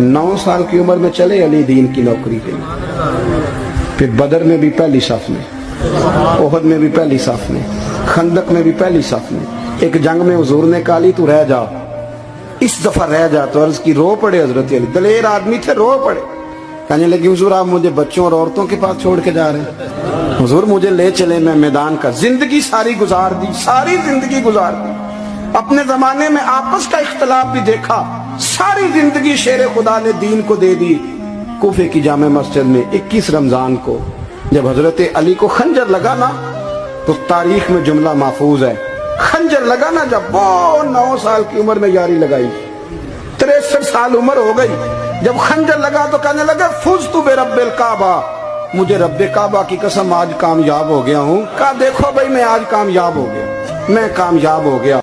9 साल की उम्र में चले अली दीन की नौकरी के लिए। फिर बदर में भी पहली साफ में, ओहद में भी पहली साफ में, खंदक में भी पहली साफ में। एक जंग में हुजूर ने कहा अली तू रह जा, इस दफा रह जा। तो अर्ज की रो पड़े हजरत अली, दलेर आदमी थे, रो पड़े। कहने लगे हुजूर आप मुझे बच्चों और औरतों के पास छोड़ के जा रहे हैं, हुजूर मुझे ले चले, मैं मैदान का जिंदगी सारी गुजार दी, सारी जिंदगी गुजार दी। अपने जमाने में आपस का इख्तलाफ भी देखा, सारी जिंदगी शेर खुदा ने दीन को दे दी। कूफे की जामे मस्जिद में 21 रमजान को जब हजरत अली को खंजर लगा ना, तो तारीख में जुमला महफूज है, खंजर लगा ना जब, वो 9 साल की उम्र में यारी लगाई, 63 साल उम्र हो गई। जब खंजर लगा तो कहने लगा फुज तू बे रब्बिल काबा, मुझे रब्बे काबा की कसम आज कामयाब हो गया हूँ। कहा देखो भाई मैं आज कामयाब हो गया, मैं कामयाब हो गया।